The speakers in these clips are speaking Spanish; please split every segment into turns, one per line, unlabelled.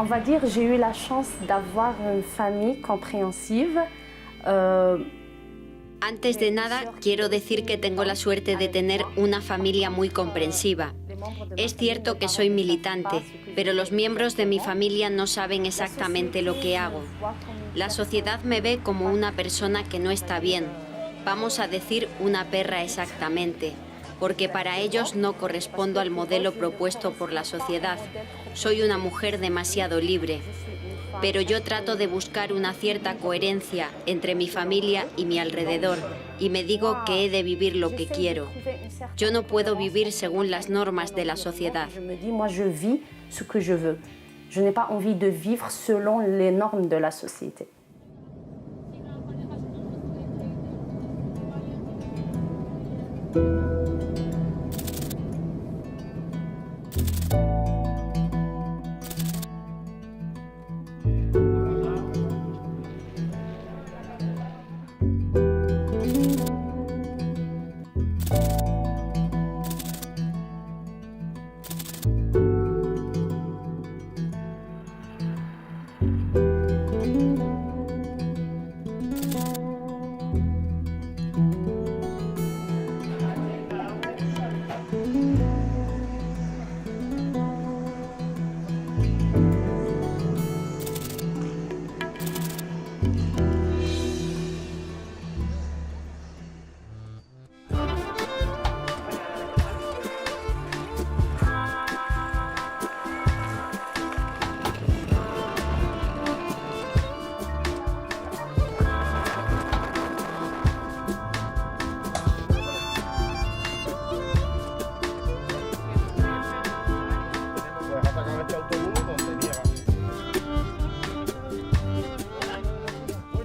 On va dire, j'ai eu la chance d'avoir une famille compréhensive.
Antes de nada, quiero decir que tengo la suerte de tener una familia muy comprensiva. Es cierto que soy militante, pero los miembros de mi familia no saben exactamente lo que hago. La sociedad me ve como una persona que no está bien. Vamos a decir una perra exactamente, porque para ellos no correspondo al modelo propuesto por la sociedad. Soy una mujer demasiado libre. Pero yo trato de buscar una cierta coherencia entre mi familia y mi alrededor, y me digo que he de vivir lo que quiero. Yo no puedo vivir según las normas de la sociedad.
Je me dis, moi je vis ce que je veux. Je n'ai pas envie de vivre selon les normes de la société.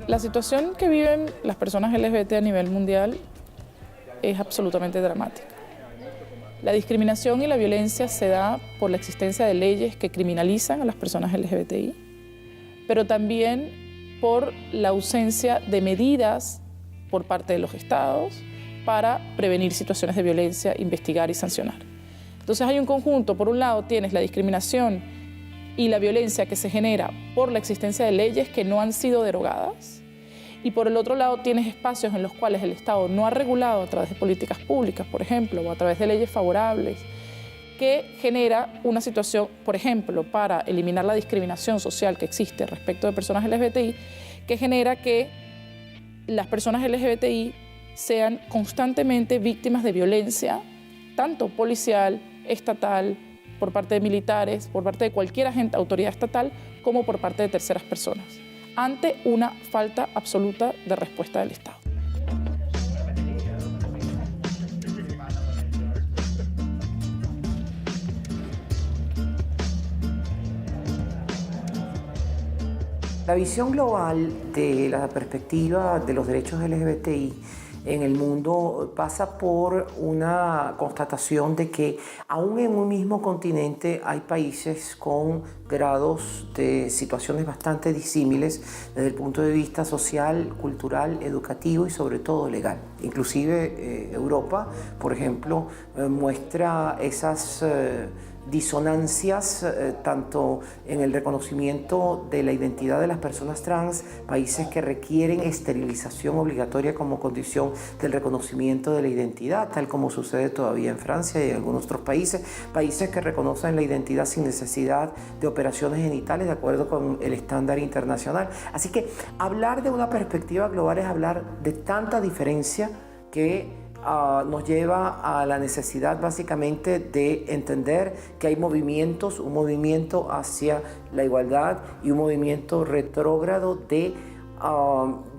La situación que viven las personas LGBT a nivel mundial es absolutamente dramática. La discriminación y la violencia se da por la existencia de leyes que criminalizan a las personas LGBTI, pero también por la ausencia de medidas por parte de los estados para prevenir situaciones de violencia, investigar y sancionar. Entonces hay un conjunto, por un lado tienes la discriminación y la violencia que se genera por la existencia de leyes que no han sido derogadas, y por el otro lado tienes espacios en los cuales el Estado no ha regulado a través de políticas públicas, por ejemplo, o a través de leyes favorables, que genera una situación, por ejemplo, para eliminar la discriminación social que existe respecto de personas LGBTI, que genera que las personas LGBTI sean constantemente víctimas de violencia, tanto policial, estatal, por parte de militares, por parte de cualquier autoridad estatal, como por parte de terceras personas, ante una falta absoluta de respuesta del Estado.
La visión global de la perspectiva de los derechos LGBTI en el mundo pasa por una constatación de que aún en un mismo continente hay países con grados de situaciones bastante disímiles desde el punto de vista social, cultural, educativo y sobre todo legal. Inclusive Europa, por ejemplo, muestra esas disonancias tanto en el reconocimiento de la identidad de las personas trans, países que requieren esterilización obligatoria como condición del reconocimiento de la identidad, tal como sucede todavía en Francia y en algunos otros países, países que reconocen la identidad sin necesidad de operaciones genitales de acuerdo con el estándar internacional. Así que hablar de una perspectiva global es hablar de tanta diferencia que nos lleva a la necesidad básicamente de entender que hay movimientos, un movimiento hacia la igualdad y un movimiento retrógrado de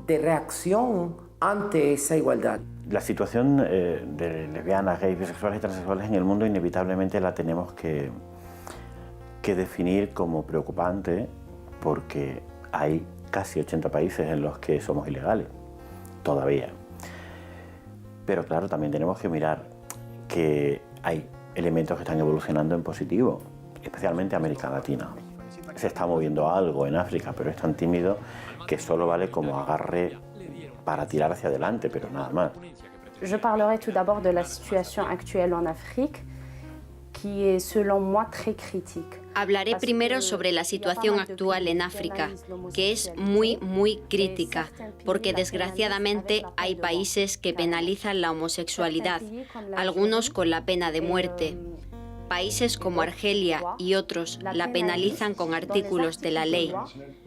reacción ante esa igualdad.
La situación de lesbianas, gays, bisexuales y transexuales en el mundo inevitablemente la tenemos que definir como preocupante porque hay casi 80 países en los que somos ilegales, todavía. Pero claro, también tenemos que mirar que hay elementos que están evolucionando en positivo, especialmente América Latina. Se está moviendo algo en África, pero es tan tímido que solo vale como agarre para tirar hacia adelante, pero nada más.
Je parlerai tout d'abord de la situation actuelle en Afrique, qui est selon moi très critique.
Hablaré primero sobre la situación actual en África, que es muy, muy crítica, porque desgraciadamente hay países que penalizan la homosexualidad, algunos con la pena de muerte. Países como Argelia y otros la penalizan con artículos de la ley.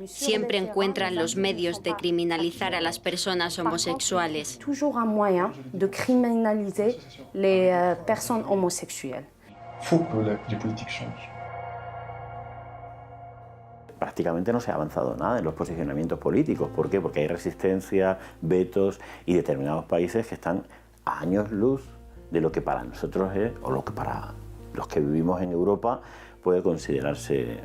Siempre encuentran los medios de criminalizar a las personas homosexuales.
Toujours un moyen de criminaliser les personnes homosexuelles.
Faut que les politiques changent.
Prácticamente no se ha avanzado nada en los posicionamientos políticos. ¿Por qué? Porque hay resistencia, vetos y determinados países que están a años luz de lo que para nosotros es, o lo que para los que vivimos en Europa puede considerarse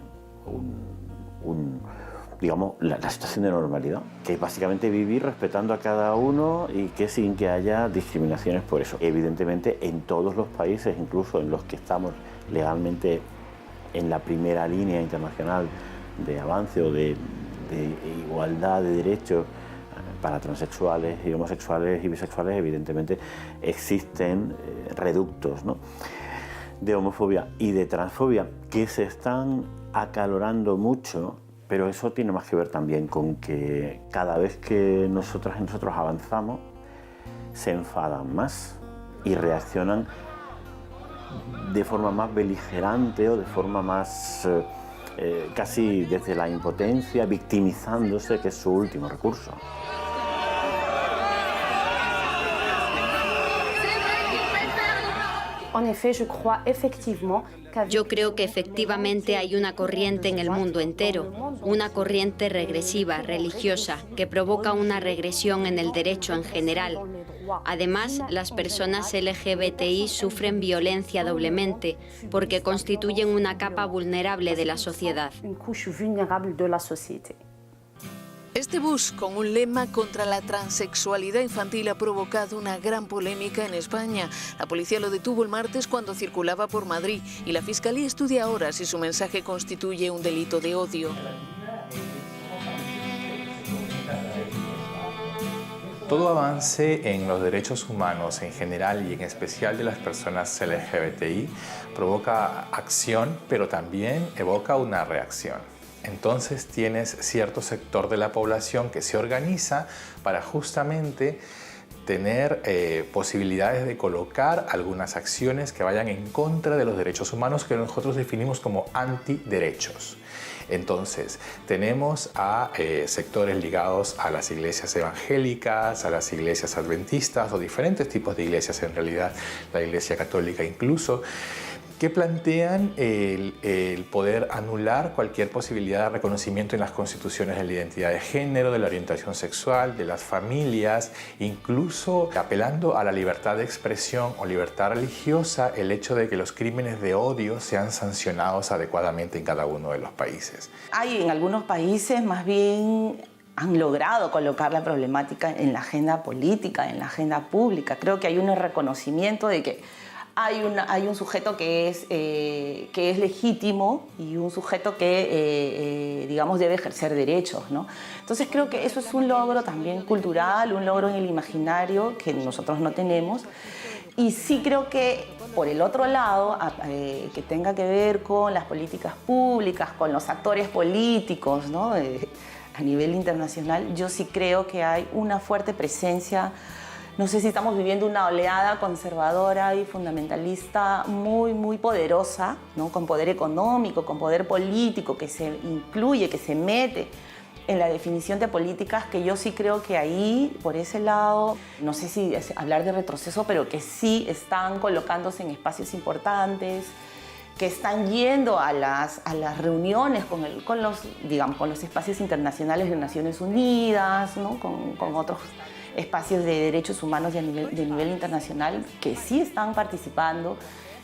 digamos, la situación de normalidad, que es básicamente vivir respetando a cada uno y que sin que haya discriminaciones por eso. Evidentemente, en todos los países, incluso en los que estamos legalmente en la primera línea internacional de avance o de igualdad de derechos para transexuales y homosexuales y bisexuales, evidentemente existen reductos, ¿no?, de homofobia y de transfobia que se están acalorando mucho, pero eso tiene más que ver también con que cada vez que nosotros avanzamos se enfadan más y reaccionan de forma más beligerante o de forma más casi desde la impotencia, victimizándose, que es su último recurso.
Yo creo que efectivamente hay una corriente en el mundo entero, una corriente regresiva, religiosa, que provoca una regresión en el derecho en general. Además, las personas LGBTI sufren violencia doblemente porque constituyen una capa vulnerable de la sociedad.
Este bus con un lema contra la transexualidad infantil ha provocado una gran polémica en España. La policía lo detuvo el martes cuando circulaba por Madrid y la Fiscalía estudia ahora si su mensaje constituye un delito de odio.
Todo avance en los derechos humanos en general y en especial de las personas LGBTI provoca acción, pero también evoca una reacción. Entonces tienes cierto sector de la población que se organiza para justamente tener posibilidades de colocar algunas acciones que vayan en contra de los derechos humanos que nosotros definimos como antiderechos. Entonces, tenemos a sectores ligados a las iglesias evangélicas, a las iglesias adventistas o diferentes tipos de iglesias en realidad, la iglesia católica incluso, que plantean el poder anular cualquier posibilidad de reconocimiento en las constituciones de la identidad de género, de la orientación sexual, de las familias, incluso apelando a la libertad de expresión o libertad religiosa, el hecho de que los crímenes de odio sean sancionados adecuadamente en cada uno de los países.
Hay en algunos países más bien han logrado colocar la problemática en la agenda política, en la agenda pública. Creo que hay un reconocimiento de que hay un sujeto que es legítimo y un sujeto que, digamos, debe ejercer derechos, ¿no? Entonces creo que eso es un logro también cultural, un logro en el imaginario que nosotros no tenemos. Y sí creo que, por el otro lado, que tenga que ver con las políticas públicas, con los actores políticos, ¿no?, a nivel internacional, yo sí creo que hay una fuerte presencia. No sé si estamos viviendo una oleada conservadora y fundamentalista muy, muy poderosa, ¿no?, con poder económico, con poder político, que se incluye, que se mete en la definición de políticas, que yo sí creo que ahí, por ese lado, no sé si es hablar de retroceso, pero que sí están colocándose en espacios importantes, que están yendo a las reuniones con los espacios internacionales de Naciones Unidas, ¿no?, con otros espacios de derechos humanos de nivel internacional, que sí están participando,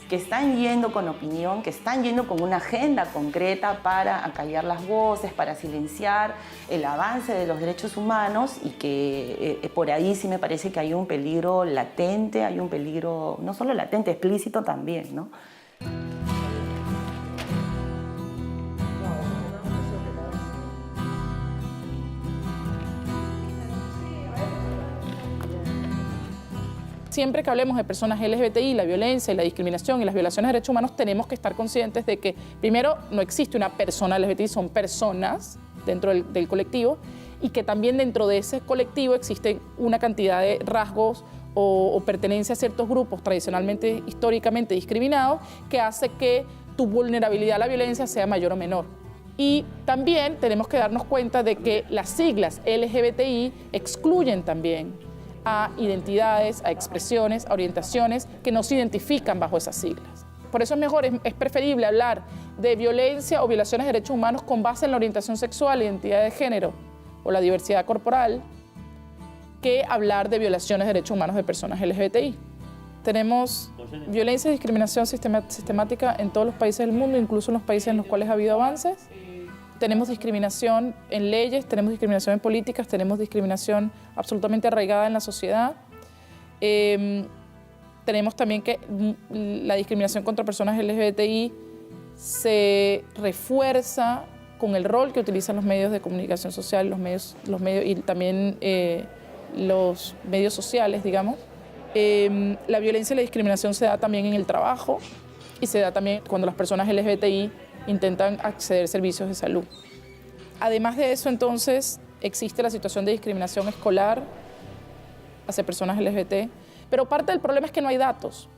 que están yendo con opinión, que están yendo con una agenda concreta para acallar las voces, para silenciar el avance de los derechos humanos, y que por ahí sí me parece que hay un peligro latente, hay un peligro no solo latente, explícito también, ¿no?
Siempre que hablemos de personas LGBTI, la violencia y la discriminación y las violaciones de derechos humanos, tenemos que estar conscientes de que, primero, no existe una persona LGBTI, son personas dentro del colectivo, y que también dentro de ese colectivo existen una cantidad de rasgos o pertenencia a ciertos grupos tradicionalmente, históricamente discriminados, que hace que tu vulnerabilidad a la violencia sea mayor o menor. Y también tenemos que darnos cuenta de que las siglas LGBTI excluyen también a identidades, a expresiones, a orientaciones que no se identifican bajo esas siglas. Por eso es preferible hablar de violencia o violaciones de derechos humanos con base en la orientación sexual, identidad de género o la diversidad corporal, que hablar de violaciones de derechos humanos de personas LGBTI. Tenemos violencia y discriminación sistemática en todos los países del mundo, incluso en los países en los cuales ha habido avances. Tenemos discriminación en leyes, tenemos discriminación en políticas, tenemos discriminación absolutamente arraigada en la sociedad. Tenemos también que la discriminación contra personas LGBTI se refuerza con el rol que utilizan los medios de comunicación social, los medios y también los medios sociales, digamos. La violencia y la discriminación se da también en el trabajo y se da también cuando las personas LGBTI intentan acceder a servicios de salud. Además de eso, entonces, existe la situación de discriminación escolar hacia personas LGBT, pero parte del problema es que no hay datos.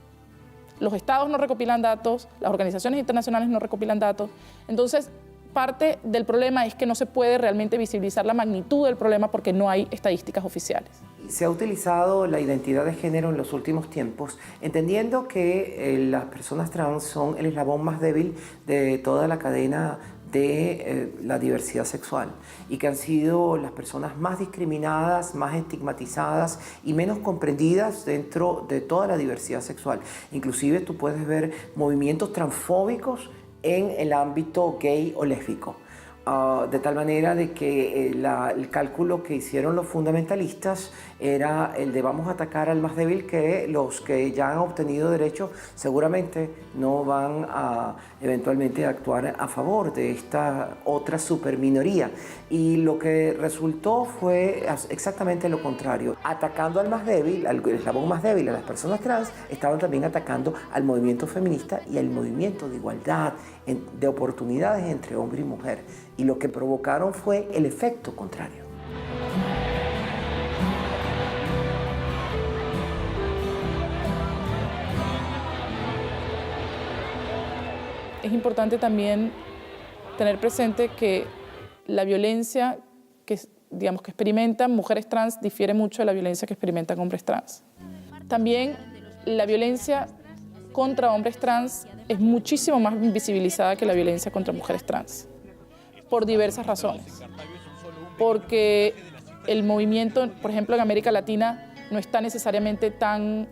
Los estados no recopilan datos, las organizaciones internacionales no recopilan datos. Entonces, parte del problema es que no se puede realmente visibilizar la magnitud del problema porque no hay estadísticas oficiales.
Se ha utilizado la identidad de género en los últimos tiempos, entendiendo que las personas trans son el eslabón más débil de toda la cadena de la diversidad sexual y que han sido las personas más discriminadas, más estigmatizadas y menos comprendidas dentro de toda la diversidad sexual. Inclusive tú puedes ver movimientos transfóbicos en el ámbito gay o lésbico. De tal manera de que el cálculo que hicieron los fundamentalistas era el de vamos a atacar al más débil, que los que ya han obtenido derechos seguramente no van a eventualmente actuar a favor de esta otra superminoría. Y lo que resultó fue exactamente lo contrario. Atacando al más débil, al eslabón más débil, a las personas trans, estaban también atacando al movimiento feminista y al movimiento de igualdad de oportunidades entre hombre y mujer. Y lo que provocaron fue el efecto contrario.
Es importante también tener presente que la violencia que experimentan mujeres trans difiere mucho de la violencia que experimentan hombres trans. También la violencia contra hombres trans es muchísimo más invisibilizada que la violencia contra mujeres trans, por diversas razones. Porque el movimiento, por ejemplo, en América Latina, no está necesariamente tan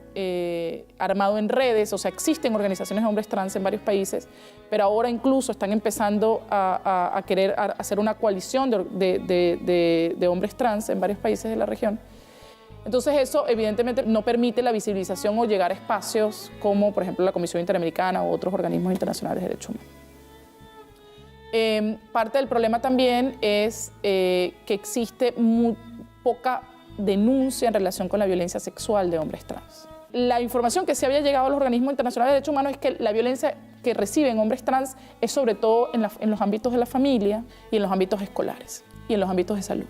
armado en redes, o sea, existen organizaciones de hombres trans en varios países, pero ahora incluso están empezando a querer hacer una coalición de hombres trans en varios países de la región. Entonces eso evidentemente no permite la visibilización o llegar a espacios como, por ejemplo, la Comisión Interamericana u otros organismos internacionales de derechos humanos. Parte del problema también es que existe muy poca denuncia en relación con la violencia sexual de hombres trans. La información que se había llegado a los organismos internacionales de derechos humanos es que la violencia que reciben hombres trans es sobre todo en los ámbitos de la familia y en los ámbitos escolares y en los ámbitos de salud.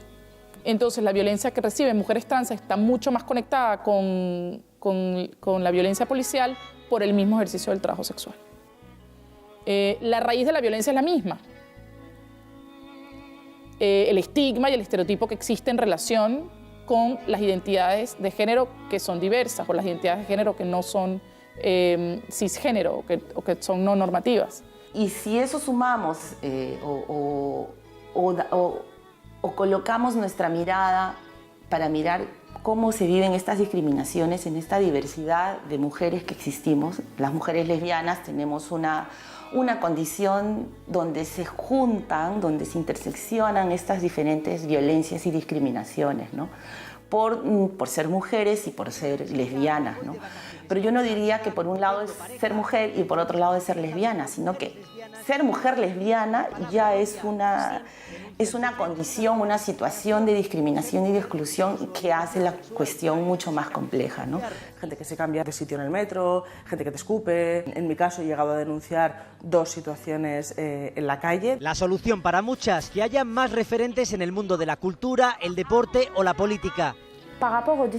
Entonces la violencia que reciben mujeres trans está mucho más conectada con la violencia policial por el mismo ejercicio del trabajo sexual. La raíz de la violencia es la misma. El estigma y el estereotipo que existe en relación con las identidades de género que son diversas o las identidades de género que no son cisgénero o que son no normativas.
Y si eso sumamos o colocamos nuestra mirada para mirar cómo se viven estas discriminaciones en esta diversidad de mujeres que existimos, las mujeres lesbianas tenemos una condición donde se juntan, donde se interseccionan estas diferentes violencias y discriminaciones, ¿no? Por ser mujeres y por ser lesbianas, ¿no? Pero yo no diría que por un lado es ser mujer y por otro lado es ser lesbiana, sino que ser mujer lesbiana ya es es una condición, una situación de discriminación y de exclusión que hace la cuestión mucho más compleja, ¿no?
Gente que se cambia de sitio en el metro, gente que te escupe. En mi caso he llegado a denunciar 2 situaciones en la calle.
La solución para muchas, que haya más referentes en el mundo de la cultura, el deporte o la política.
La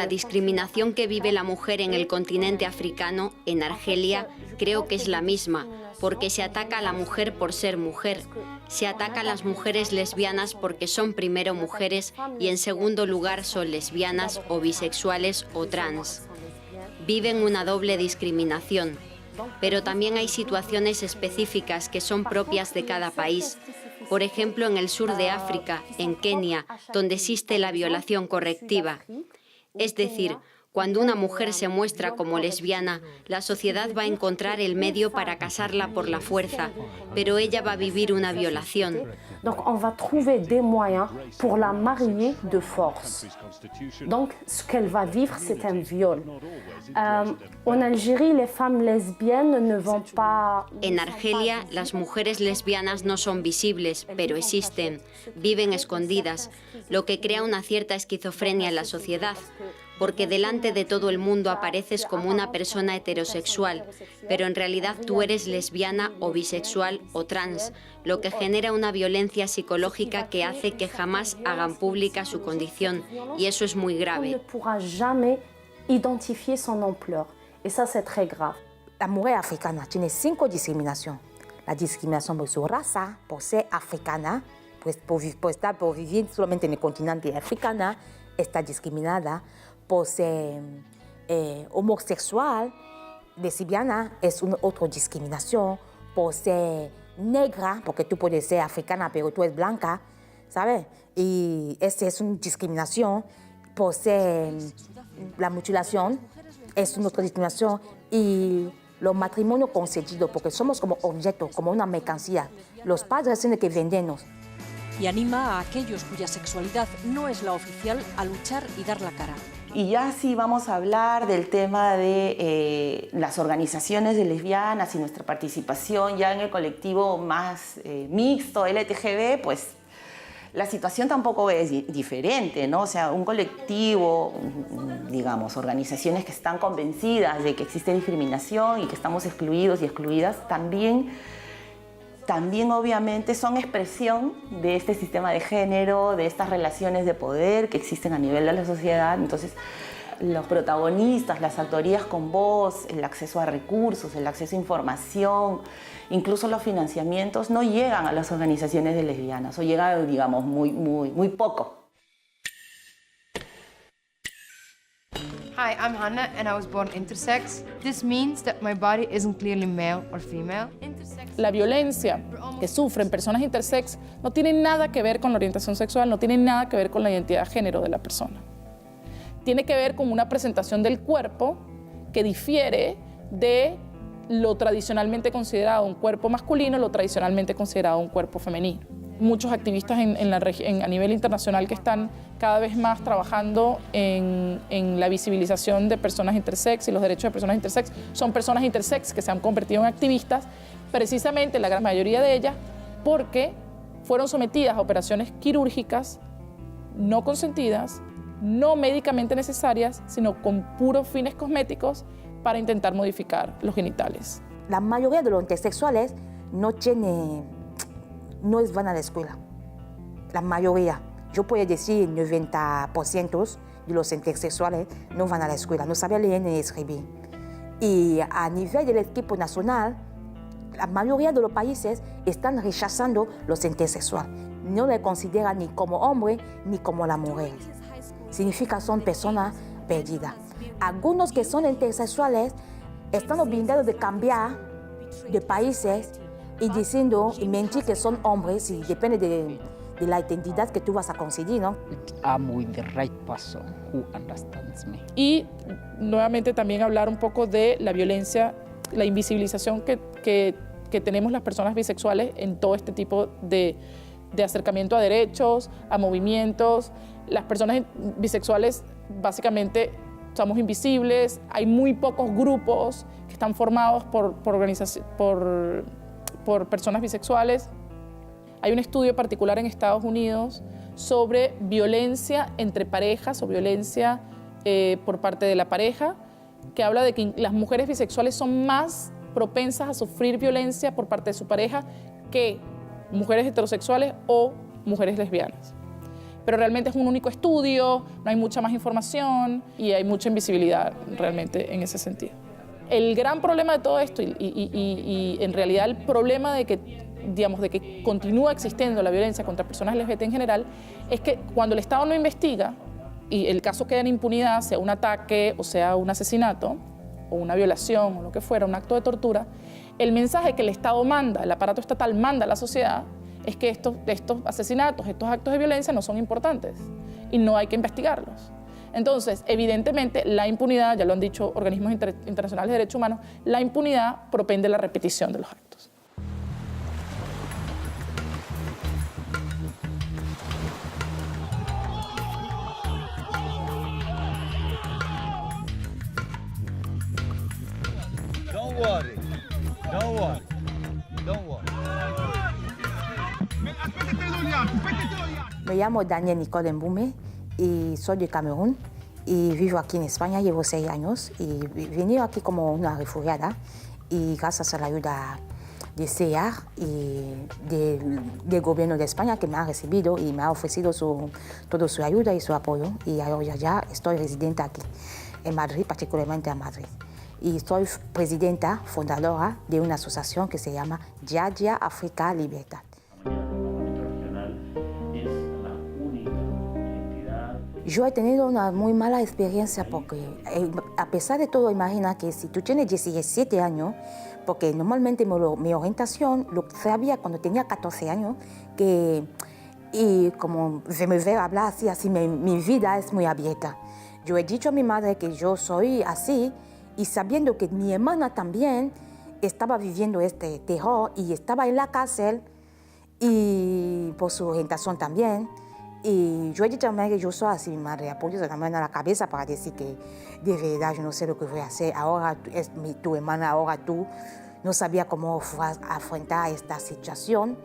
discriminación que vive la mujer en el continente africano, en Argelia, creo que es la misma, porque se ataca a la mujer por ser mujer. Se ataca a las mujeres lesbianas porque son primero mujeres y en segundo lugar son lesbianas o bisexuales o trans. Viven una doble discriminación, pero también hay situaciones específicas que son propias de cada país. Por ejemplo, en el sur de África, en Kenia, donde existe la violación correctiva. Es decir, cuando una mujer se muestra como lesbiana, la sociedad va a encontrar el medio para casarla por la fuerza, pero ella va a vivir una violación.
Donc on va trouver des moyens pour la marier de force. Donc ce qu'elle va vivre, c'est un viol. En Algérie, les femmes lesbiennes ne vont pas...
En Argelia, las mujeres lesbianas no son visibles, pero existen, viven escondidas, lo que crea una cierta esquizofrenia en la sociedad, porque delante de todo el mundo apareces como una persona heterosexual, pero en realidad tú eres lesbiana o bisexual o trans, lo que genera una violencia psicológica que hace que jamás hagan pública su condición, y eso es muy grave.
On ne pourra jamais identifier son ampleur, et ça c'est très grave.
La mujer africana tiene 5 discriminaciones. La discriminación por su raza, por ser africana, pues por vivir solamente en el continente africano, está discriminada. Por ser homosexual, lesbiana, es una otra discriminación. Por ser negra, porque tú puedes ser africana, pero tú eres blanca, ¿sabes? Y esa es una discriminación. Por ser la mutilación, es una otra discriminación. Y los matrimonios concedidos, porque somos como objetos, como una mercancía. Los padres tienen que vendernos.
Y anima a aquellos cuya sexualidad no es la oficial a luchar y dar la cara.
Y ya sí vamos a hablar del tema de las organizaciones de lesbianas y nuestra participación ya en el colectivo más mixto, LGTB, pues la situación tampoco es diferente, ¿no? O sea, un colectivo, digamos, organizaciones que están convencidas de que existe discriminación y que estamos excluidos y excluidas, también obviamente son expresión de este sistema de género, de estas relaciones de poder que existen a nivel de la sociedad. Entonces, los protagonistas, las autorías con voz, el acceso a recursos, el acceso a información, incluso los financiamientos, no llegan a las organizaciones de lesbianas o llegan, digamos, muy poco.
Hi, I'm Hannah and I was born intersex. This means that my body isn't clearly male or female.
La violencia que sufren personas intersex no tiene nada que ver con la orientación sexual, no tiene nada que ver con la identidad de género de la persona. Tiene que ver con una presentación del cuerpo que difiere de lo tradicionalmente considerado un cuerpo masculino, lo tradicionalmente considerado un cuerpo femenino. Muchos activistas a nivel internacional que están cada vez más trabajando en la visibilización de personas intersex y los derechos de personas intersex son personas intersex que se han convertido en activistas, precisamente la gran mayoría de ellas porque fueron sometidas a operaciones quirúrgicas no consentidas, no médicamente necesarias, sino con puros fines cosméticos para intentar modificar los genitales.
La mayoría de los intersexuales no van a la escuela. La mayoría, yo puedo decir 90% de los intersexuales no van a la escuela, no saben leer ni escribir. Y a nivel del equipo nacional, la mayoría de los países están rechazando los intersexuales. No les consideran ni como hombre ni como la mujer. Significa son personas perdidas. Algunos que son intersexuales están obligados de cambiar de países y diciendo y mentir que son hombres y depende de la identidad que tú vas a conseguir, ¿no?
I'm with the right person who understands me.
Y nuevamente también hablar un poco de la violencia, la invisibilización que tenemos las personas bisexuales en todo este tipo de acercamiento a derechos, a movimientos. Las personas bisexuales básicamente somos invisibles, hay muy pocos grupos que están formados por personas bisexuales. Hay un estudio particular en Estados Unidos sobre violencia entre parejas o violencia por parte de la pareja, que habla de que las mujeres bisexuales son más propensas a sufrir violencia por parte de su pareja que mujeres heterosexuales o mujeres lesbianas. Pero realmente es un único estudio, no hay mucha más información y hay mucha invisibilidad realmente en ese sentido. El gran problema de todo esto y en realidad el problema de que, digamos, de que continúa existiendo la violencia contra personas LGBT en general es que cuando el Estado no investiga y el caso queda en impunidad, sea un ataque o sea un asesinato o una violación o lo que fuera, un acto de tortura, el mensaje que el Estado manda, el aparato estatal manda a la sociedad es que estos asesinatos, estos actos de violencia no son importantes y no hay que investigarlos. Entonces, evidentemente, la impunidad, ya lo han dicho organismos internacionales de derechos humanos, la impunidad propende la repetición de los actos.
Don't worry, don't worry, don't worry.
Me llamo Daniel Nicole Mbume y soy de Camerún y vivo aquí en España, llevo 6 años y he venido aquí como una refugiada y gracias a la ayuda de CEAR y del gobierno de España que me ha recibido y me ha ofrecido toda su ayuda y su apoyo y ahora ya estoy residente aquí en Madrid, particularmente en Madrid. Y soy presidenta fundadora de una asociación que se llama Yaya África Libertad. Yo he tenido una muy mala experiencia porque a pesar de todo, imagina que si tú tienes 17 años, porque normalmente mi orientación lo sabía cuando tenía 14 años, y como se me ve hablar así mi vida es muy abierta. Yo he dicho a mi madre que yo soy así y sabiendo que mi hermana también estaba viviendo este terror y estaba en la cárcel y por su orientación también. Y yo he dicho a mi madre que yo soy así, mi madre apoyó la mano a la cabeza para decir que de verdad yo no sé lo que voy a hacer. Ahora es tu hermana, ahora tú no sabía cómo afrontar esta situación.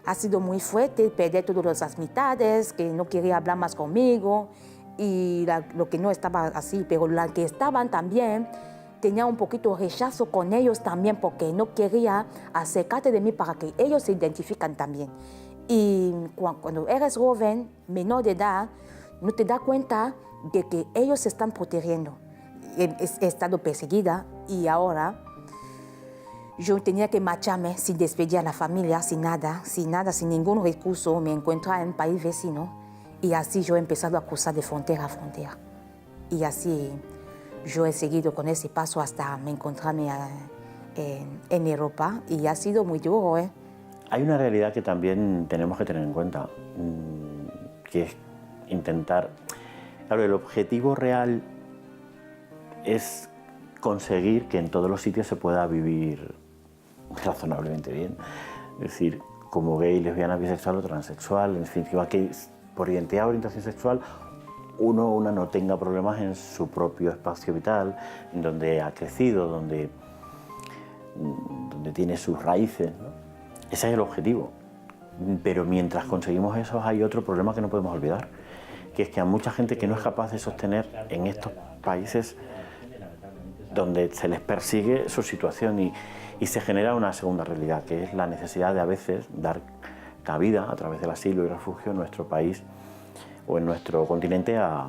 Ha sido muy fuerte perder todas las amistades, que no quería hablar más conmigo y lo que no estaba así, pero las que estaban también tenía un poquito de rechazo con ellos también porque no quería acercarte de mí para que ellos se identifican también. Y cuando eres joven, menor de edad, no te das cuenta de que ellos se están protegiendo. He estado perseguida y ahora yo tenía que marcharme sin despedir a la familia, sin nada, sin ningún recurso. Me encuentro en un país vecino y así yo he empezado a cruzar de frontera a frontera. Y así yo he seguido con ese paso hasta me encontrarme en Europa y ha sido muy duro, ¿eh?
Hay una realidad que también tenemos que tener en cuenta, que es intentar... Claro, el objetivo real es conseguir que en todos los sitios se pueda vivir razonablemente bien. Es decir, como gay, lesbiana, bisexual o transexual, en definitiva, que por identidad o orientación sexual uno o una no tenga problemas en su propio espacio vital, en donde ha crecido, donde tiene sus raíces, ¿no? Ese es el objetivo, pero mientras conseguimos eso hay otro problema que no podemos olvidar, que es que a mucha gente que no es capaz de sostener en estos países donde se les persigue su situación y se genera una segunda realidad, que es la necesidad de a veces dar cabida a través del asilo y refugio en nuestro país o en nuestro continente a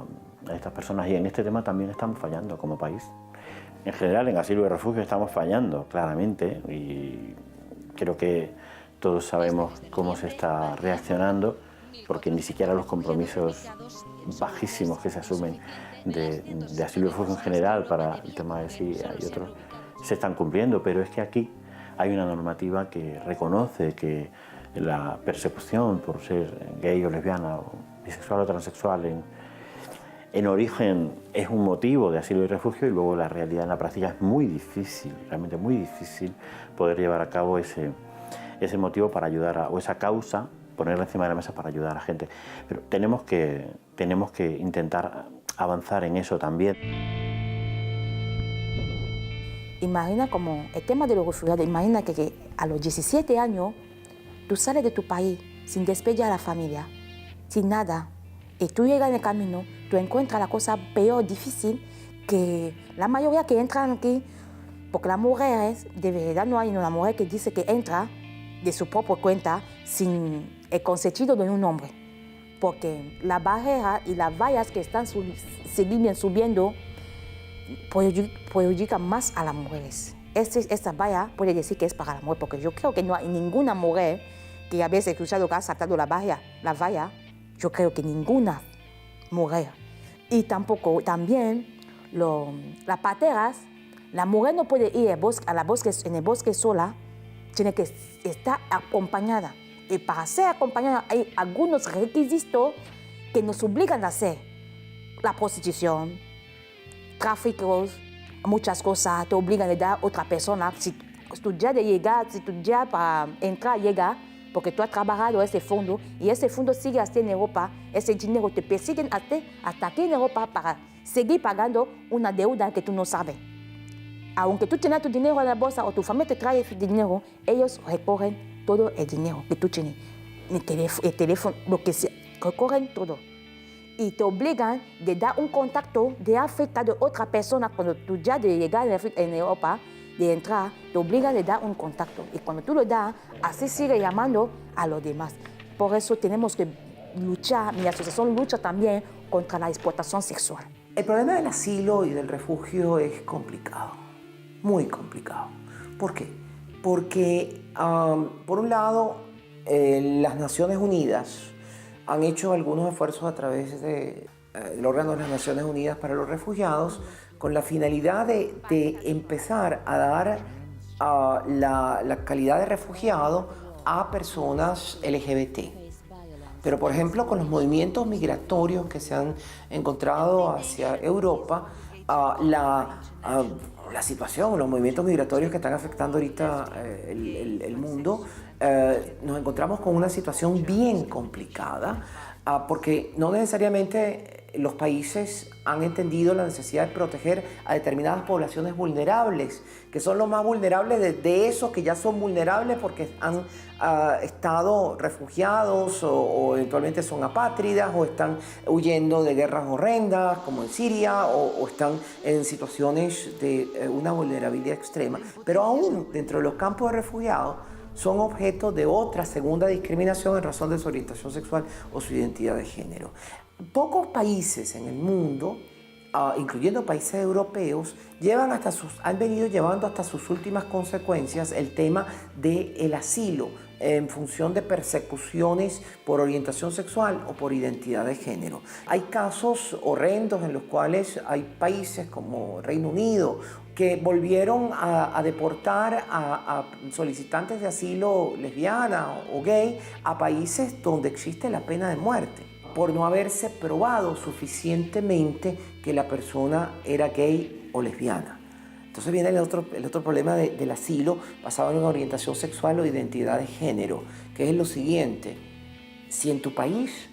estas personas, y en este tema también estamos fallando como país. En general en asilo y refugio estamos fallando claramente y creo que todos sabemos cómo se está reaccionando, porque ni siquiera los compromisos bajísimos que se asumen de asilo y refugio en general para el tema de sí y otros se están cumpliendo, pero es que aquí hay una normativa que reconoce que la persecución por ser gay o lesbiana o bisexual o transexual en origen es un motivo de asilo y refugio, y luego la realidad en la práctica es muy difícil, realmente muy difícil poder llevar a cabo ese motivo para ayudar o esa causa, ponerla encima de la mesa para ayudar a la gente. Pero tenemos que intentar avanzar en eso también.
Imagina como el tema de los refugiados, imagina que a los 17 años tú sales de tu país sin despedir a la familia, sin nada, y tú llegas en el camino, tú encuentras la cosa peor, difícil, que la mayoría que entran aquí, porque las mujeres, de verdad no hay una mujer que dice que entra de su propia cuenta sin el consentido de un hombre, porque la barrera y las vallas que están subiendo perjudican más a las mujeres. Esta valla puede decir que es para la mujer, porque yo creo que no hay ninguna mujer que a veces he escuchado que ha saltado la valla, yo creo que ninguna mujer. Y tampoco, también, las pateras, la mujer no puede ir en el bosque sola, tiene que estar acompañada. Y para ser acompañada hay algunos requisitos que nos obligan a hacer. La prostitución, tráficos, muchas cosas te obligan a dar a otra persona. Si tu día de llegar, si tu día para entrar llega, porque tú has trabajado ese fondo y ese fondo sigue hasta en Europa, ese dinero te persiguen hasta aquí en Europa para seguir pagando una deuda que tú no sabes. Aunque tú tengas tu dinero en la bolsa o tu familia te trae ese dinero, ellos recogen todo el dinero que tú tienes, el teléfono, lo que sea, recogen todo. Y te obligan de dar un contacto de afecta de otra persona cuando tú ya de llegar en Europa, de entrar, te obligan a dar un contacto. Y cuando tú lo das, así sigue llamando a los demás. Por eso tenemos que luchar, mi asociación lucha también contra la explotación sexual.
El problema del asilo y del refugio es complicado, muy complicado. ¿Por qué? Porque, por un lado, las Naciones Unidas han hecho algunos esfuerzos a través del órgano de las Naciones Unidas para los Refugiados con la finalidad de empezar a dar la calidad de refugiado a personas LGBT. Pero, por ejemplo, con los movimientos migratorios que se han encontrado hacia Europa, la situación, los movimientos migratorios que están afectando ahorita el mundo, nos encontramos con una situación bien complicada, porque no necesariamente los países han entendido la necesidad de proteger a determinadas poblaciones vulnerables, que son los más vulnerables de esos que ya son vulnerables porque han estado refugiados o eventualmente son apátridas o están huyendo de guerras horrendas como en Siria o están en situaciones de una vulnerabilidad extrema. Pero aún dentro de los campos de refugiados son objeto de otra segunda discriminación en razón de su orientación sexual o su identidad de género. Pocos países en el mundo, incluyendo países europeos, han venido llevando hasta sus últimas consecuencias el tema del asilo en función de persecuciones por orientación sexual o por identidad de género. Hay casos horrendos en los cuales hay países como Reino Unido que volvieron a deportar a solicitantes de asilo lesbiana o gay a países donde existe la pena de muerte, por no haberse probado suficientemente que la persona era gay o lesbiana. Entonces viene el otro problema del asilo basado en una orientación sexual o identidad de género, que es lo siguiente: si en tu país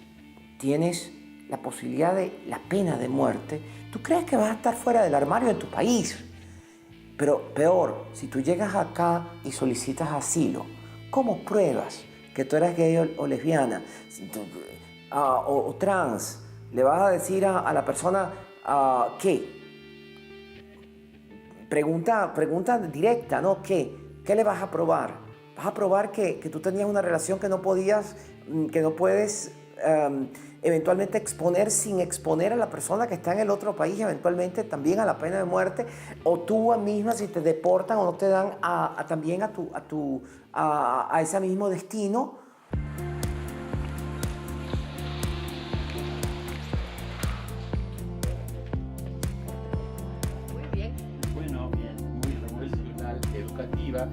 tienes la posibilidad de la pena de muerte, tú crees que vas a estar fuera del armario en tu país. Pero peor, si tú llegas acá y solicitas asilo, ¿cómo pruebas que tú eres gay o lesbiana? O trans, le vas a decir a la persona ¿qué? Pregunta directa, ¿no? ¿Qué le vas a probar? Vas a probar que tú tenías una relación que no puedes eventualmente exponer sin exponer a la persona que está en el otro país, eventualmente también a la pena de muerte, o tú misma si te deportan o no te dan también a ese mismo destino.
Educativa,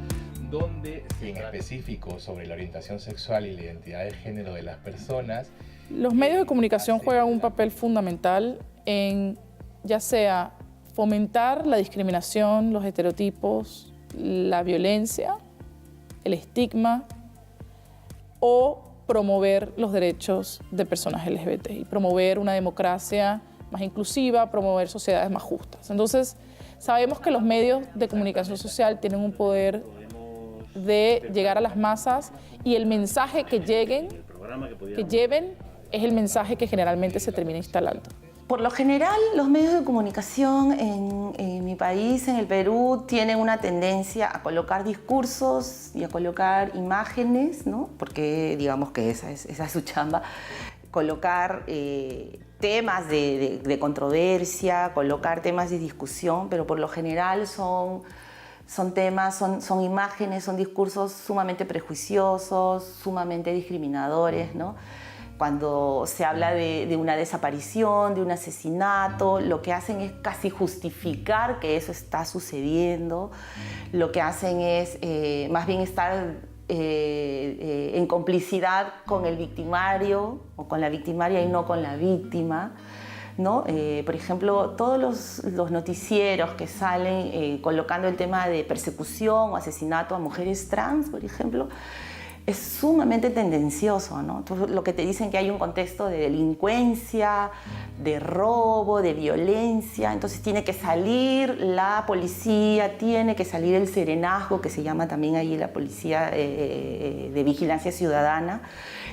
donde en específico sobre la orientación sexual y la identidad de género de las personas.
Los medios de comunicación juegan un papel fundamental en ya sea fomentar la discriminación, los estereotipos, la violencia, el estigma o promover los derechos de personas LGBT y promover una democracia más inclusiva, promover sociedades más justas. Entonces, sabemos que los medios de comunicación social tienen un poder de llegar a las masas y el mensaje que lleven es el mensaje que generalmente se termina instalando.
Por lo general, los medios de comunicación en mi país, en el Perú, tienen una tendencia a colocar discursos y a colocar imágenes, ¿no? Porque digamos que esa es su chamba, colocar temas de controversia, colocar temas de discusión, pero por lo general son temas, son imágenes, son discursos sumamente prejuiciosos, sumamente discriminadores, ¿no? Cuando se habla de una desaparición, de un asesinato, lo que hacen es casi justificar que eso está sucediendo. Lo que hacen es más bien estar en complicidad con el victimario o con la victimaria y no con la víctima, ¿no? Por ejemplo, todos los noticieros que salen colocando el tema de persecución o asesinato a mujeres trans, por ejemplo, es sumamente tendencioso, ¿no? Entonces, lo que te dicen que hay un contexto de delincuencia, de robo, de violencia, entonces tiene que salir la policía, tiene que salir el serenazgo, que se llama también ahí la policía de vigilancia ciudadana,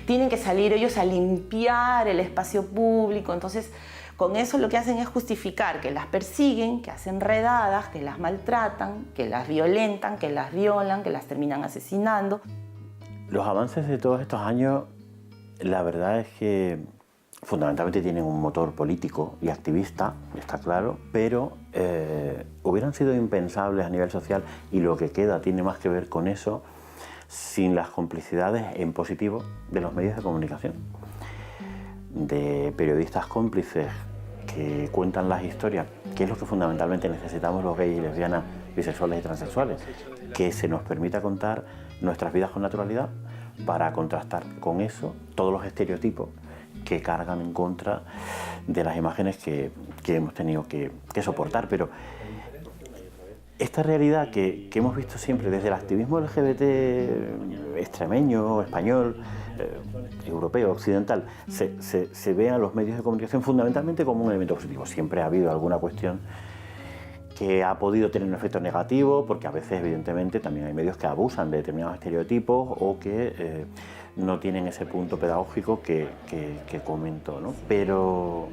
tienen que salir ellos a limpiar el espacio público, entonces con eso lo que hacen es justificar que las persiguen, que hacen redadas, que las maltratan, que las violentan, que las violan, que las terminan asesinando.
Los avances de todos estos años, la verdad es que fundamentalmente tienen un motor político y activista, está claro, pero hubieran sido impensables a nivel social, y lo que queda tiene más que ver con eso, sin las complicidades en positivo de los medios de comunicación, de periodistas cómplices que cuentan las historias, que es lo que fundamentalmente necesitamos los gays y lesbianas, bisexuales y transexuales, que se nos permita contar nuestras vidas con naturalidad para contrastar con eso todos los estereotipos que cargan en contra de las imágenes que hemos tenido que soportar. Pero esta realidad que hemos visto siempre desde el activismo LGBT extremeño, español, europeo, occidental, se ve a los medios de comunicación fundamentalmente como un elemento positivo. Siempre ha habido alguna cuestión que ha podido tener un efecto negativo, porque a veces, evidentemente, también hay medios que abusan de determinados estereotipos o que no tienen ese punto pedagógico que comento, ¿no? Pero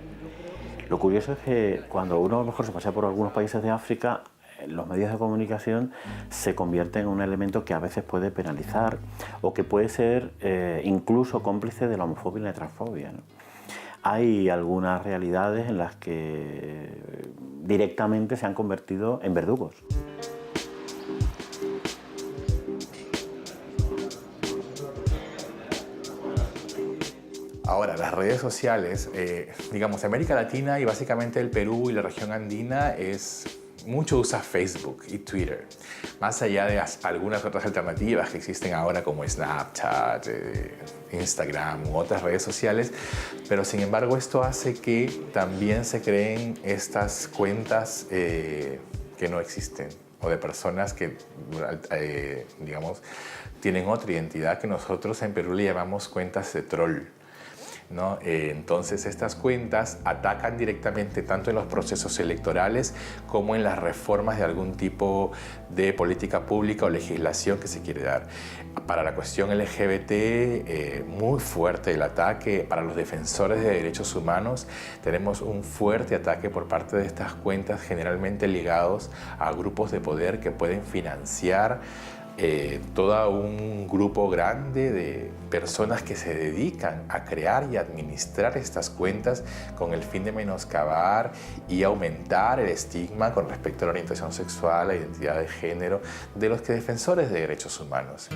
lo curioso es que cuando uno a lo mejor se pasea por algunos países de África, los medios de comunicación se convierten en un elemento que a veces puede penalizar o que puede ser incluso cómplice de la homofobia y la transfobia, ¿no? Hay algunas realidades en las que directamente se han convertido en verdugos.
Ahora, las redes sociales, digamos, América Latina y básicamente el Perú y la región andina mucho usa Facebook y Twitter, más allá de algunas otras alternativas que existen ahora como Snapchat, Instagram u otras redes sociales, pero sin embargo esto hace que también se creen estas cuentas que no existen o de personas que, digamos, tienen otra identidad que nosotros en Perú le llamamos cuentas de troll, ¿no? Entonces estas cuentas atacan directamente tanto en los procesos electorales como en las reformas de algún tipo de política pública o legislación que se quiere dar. Para la cuestión LGBT, muy fuerte el ataque. Para los defensores de derechos humanos tenemos un fuerte ataque por parte de estas cuentas, generalmente ligados a grupos de poder que pueden financiar todo un grupo grande de personas que se dedican a crear y administrar estas cuentas con el fin de menoscabar y aumentar el estigma con respecto a la orientación sexual, la identidad de género de los defensores de derechos humanos.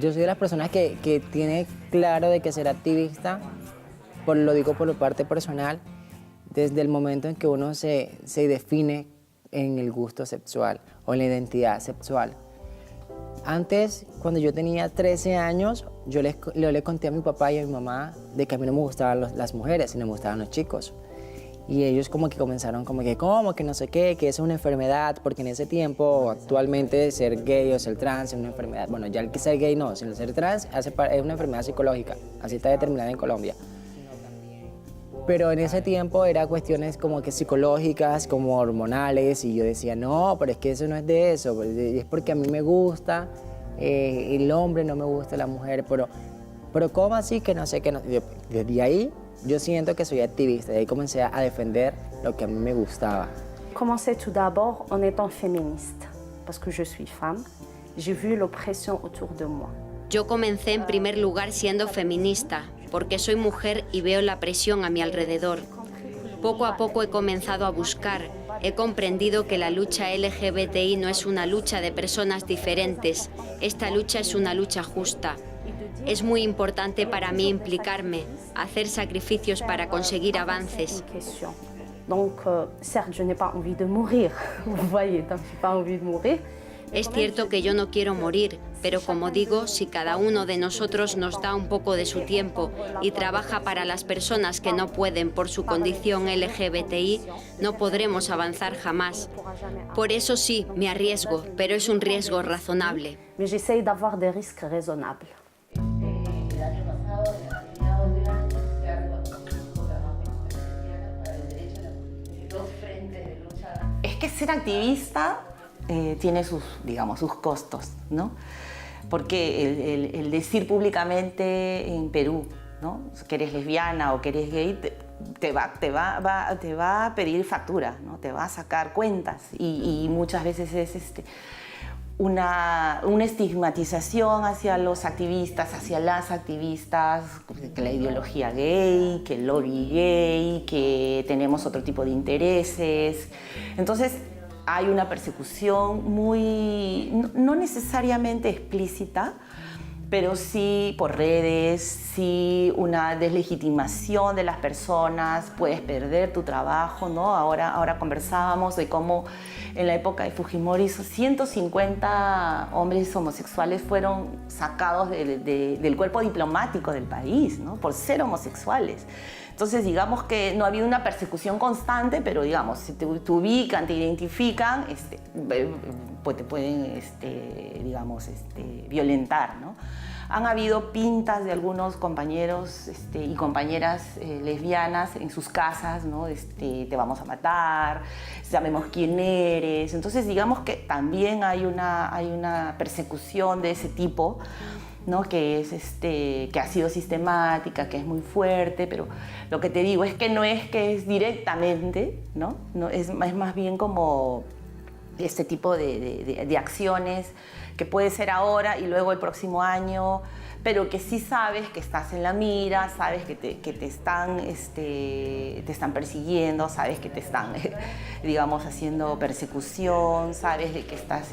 Yo soy de las personas que tiene claro de que ser activista, lo digo por la parte personal, desde el momento en que uno se define en el gusto sexual o en la identidad sexual. Antes, cuando yo tenía 13 años, yo le conté a mi papá y a mi mamá de que a mí no me gustaban las mujeres, sino me gustaban los chicos. Y ellos como que comenzaron como que, ¿cómo? Que no sé qué, que es una enfermedad, porque en ese tiempo, actualmente, ser gay o ser trans es una enfermedad. Bueno, ya el que ser gay no, sino ser trans es una enfermedad psicológica, así está determinada en Colombia. Pero en ese tiempo era cuestiones como que psicológicas, como hormonales, y yo decía, no, pero es que eso no es de eso, es porque a mí me gusta el hombre, no me gusta la mujer, pero ¿cómo así que no sé qué? No? Desde ahí yo siento que soy activista, y ahí comencé a defender lo que a mí me gustaba.
Commencé tout d'abord en étant féministe, parce que je suis femme, j'ai vu l'oppression autour de moi.
Yo comencé en primer lugar siendo feminista, porque soy mujer y veo la presión a mi alrededor. Poco a poco he comenzado a buscar, he comprendido que la lucha LGBTI no es una lucha de personas diferentes, esta lucha es una lucha justa. Es muy importante para mí implicarme, hacer sacrificios para conseguir avances.
Donc, certes, je n'ai pas envie de mourir, vous voyez, donc j'ai pas envie de mourir.
Es cierto que yo no quiero morir, pero como digo, si cada uno de nosotros nos da un poco de su tiempo y trabaja para las personas que no pueden por su condición LGBTI, no podremos avanzar jamás. Por eso sí, me arriesgo, pero es un riesgo razonable.
Mais j'essaye d'avoir des risques raisonnables.
Es que ser activista tiene sus, digamos, sus costos, ¿no? Porque el decir públicamente en Perú, ¿no?, que eres lesbiana o que eres gay, te va a pedir factura, ¿no? Te va a sacar cuentas y muchas veces es una estigmatización hacia los activistas, hacia las activistas, que la ideología gay, que el lobby gay, que tenemos otro tipo de intereses. Entonces, hay una persecución muy, no necesariamente explícita, pero sí por redes, sí una deslegitimación de las personas, puedes perder tu trabajo, ¿no? Ahora conversábamos de cómo en la época de Fujimori 150 hombres homosexuales fueron sacados del cuerpo diplomático del país, ¿no?, por ser homosexuales. Entonces, digamos que no ha habido una persecución constante, pero digamos, si te ubican, te identifican, pues te pueden, digamos, violentar, ¿no? Han habido pintas de algunos compañeros y compañeras lesbianas en sus casas, ¿no? Te vamos a matar, sabemos quién eres. Entonces, digamos que también hay una persecución de ese tipo, ¿no?, que es que ha sido sistemática, que es muy fuerte, pero lo que te digo es que no es que es directamente, ¿no? Es más bien como este tipo de acciones que puede ser ahora y luego el próximo año, pero que sí sabes que estás en la mira, sabes que te están persiguiendo, sabes que te están, digamos, haciendo persecución, sabes de que estás,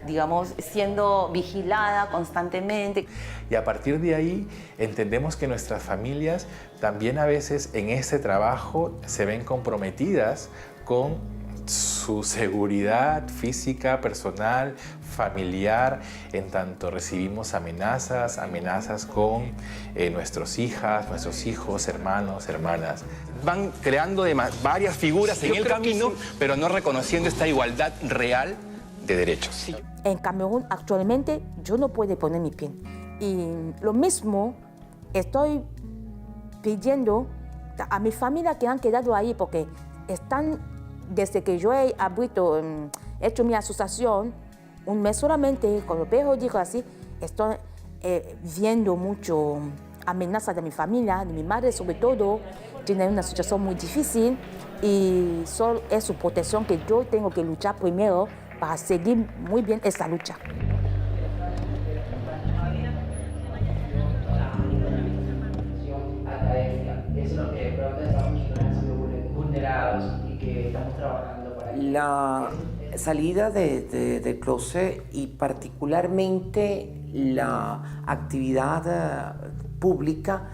digamos, siendo vigilada constantemente.
Y a partir de ahí entendemos que nuestras familias también a veces en este trabajo se ven comprometidas con su seguridad física, personal, familiar, en tanto recibimos amenazas con nuestras hijas, nuestros hijos, hermanos, hermanas.
Van creando varias figuras en el camino, pero no reconociendo esta igualdad real de derechos.
En Camerún actualmente yo no puedo poner mi pie. Y lo mismo estoy pidiendo a mi familia que han quedado ahí porque están, desde que yo he hecho mi asociación, un mes solamente, cuando Pedro dijo así, estoy viendo mucho amenazas de mi familia, de mi madre sobre todo, tiene una situación muy difícil y solo es su protección que yo tengo que luchar primero para seguir muy bien esta lucha.
La salida de closet y particularmente la actividad pública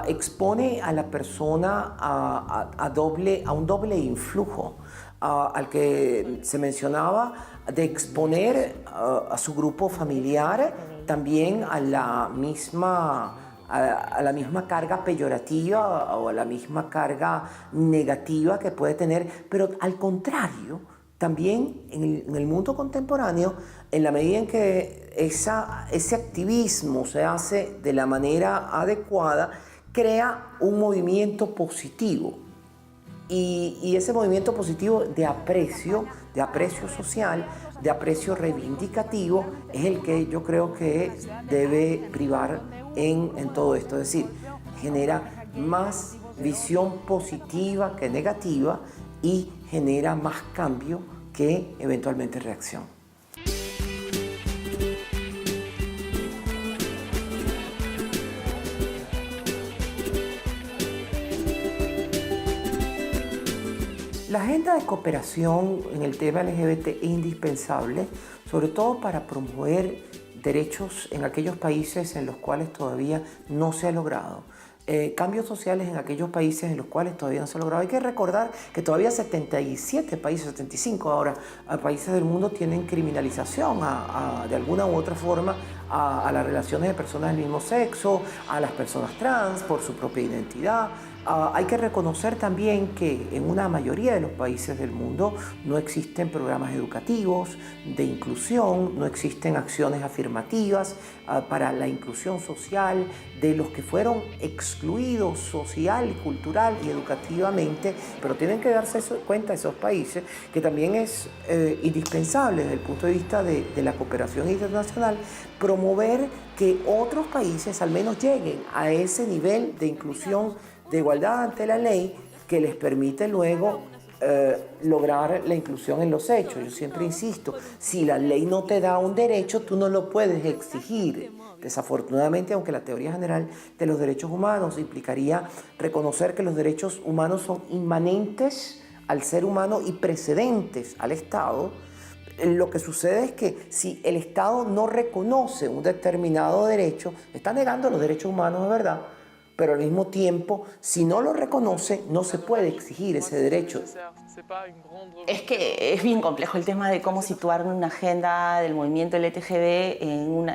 expone a la persona a un doble influjo, al que se mencionaba, de exponer a su grupo familiar, también a la misma a la misma carga peyorativa o a la misma carga negativa que puede tener, pero al contrario, también en el mundo contemporáneo, en la medida en que ese activismo se hace de la manera adecuada, crea un movimiento positivo. Y ese movimiento positivo de aprecio social, de aprecio reivindicativo, es el que yo creo que debe privar en todo esto. Es decir, genera más visión positiva que negativa y genera más cambio que eventualmente reacción. La agenda de cooperación en el tema LGBT es indispensable, sobre todo para promover derechos en aquellos países en los cuales todavía no se ha logrado. Cambios sociales en aquellos países en los cuales todavía no se ha logrado. Hay que recordar que todavía 77 países, 75 ahora, países del mundo tienen criminalización de alguna u otra forma a las relaciones de personas del mismo sexo, a las personas trans por su propia identidad. Hay que reconocer también que en una mayoría de los países del mundo no existen programas educativos de inclusión, no existen acciones afirmativas para la inclusión social de los que fueron excluidos social, cultural y educativamente, pero tienen que darse cuenta esos países que también es indispensable desde el punto de vista de la cooperación internacional promover que otros países al menos lleguen a ese nivel de inclusión, de igualdad ante la ley, que les permite luego lograr la inclusión en los hechos. Yo siempre insisto, si la ley no te da un derecho, tú no lo puedes exigir. Desafortunadamente, aunque la teoría general de los derechos humanos implicaría reconocer que los derechos humanos son inmanentes al ser humano y precedentes al Estado, lo que sucede es que si el Estado no reconoce un determinado derecho, está negando los derechos humanos de verdad, pero al mismo tiempo, si no lo reconoce, no se puede exigir ese derecho.
Es que es bien complejo el tema de cómo situar una agenda del movimiento LGTB en